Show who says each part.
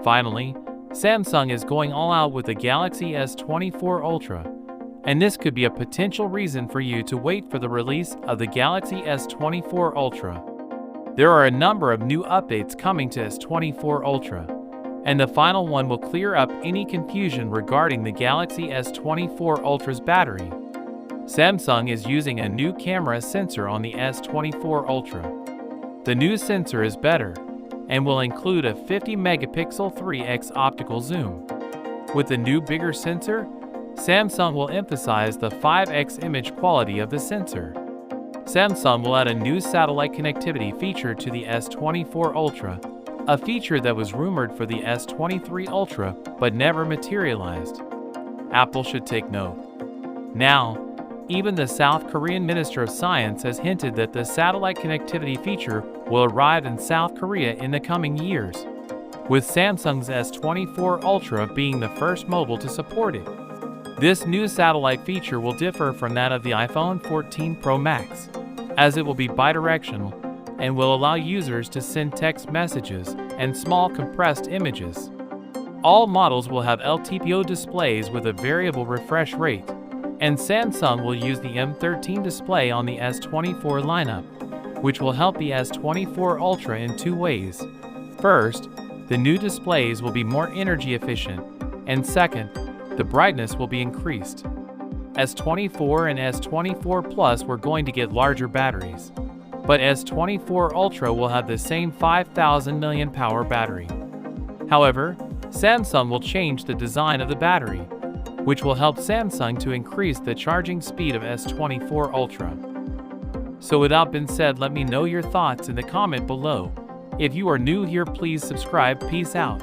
Speaker 1: Finally, Samsung is going all out with the Galaxy S24 Ultra, and this could be a potential reason for you to wait for the release of the Galaxy S24 Ultra. There are a number of new updates coming to S24 Ultra, and the final one will clear up any confusion regarding the Galaxy S24 Ultra's battery. Samsung is using a new camera sensor on the S24 Ultra. The new sensor is better and will include a 50-megapixel 3x optical zoom. With the new bigger sensor, Samsung will emphasize the 5x image quality of the sensor. Samsung will add a new satellite connectivity feature to the S24 Ultra, a feature that was rumored for the S23 Ultra but never materialized. Apple should take note. Now, even the South Korean Minister of Science has hinted that the satellite connectivity feature will arrive in South Korea in the coming years, with Samsung's S24 Ultra being the first mobile to support it. This new satellite feature will differ from that of the iPhone 14 Pro Max, as it will be bidirectional and will allow users to send text messages and small compressed images. All models will have LTPO displays with a variable refresh rate, and Samsung will use the M13 display on the S24 lineup, which will help the S24 Ultra in two ways. First, the new displays will be more energy efficient, and second, the brightness will be increased. S24 and S24 Plus were going to get larger batteries, but S24 Ultra will have the same 5,000 mAh battery. However, Samsung will change the design of the battery, which will help Samsung to increase the charging speed of S24 Ultra. So with that being said, let me know your thoughts in the comment below. If you are new here, please subscribe. Peace out.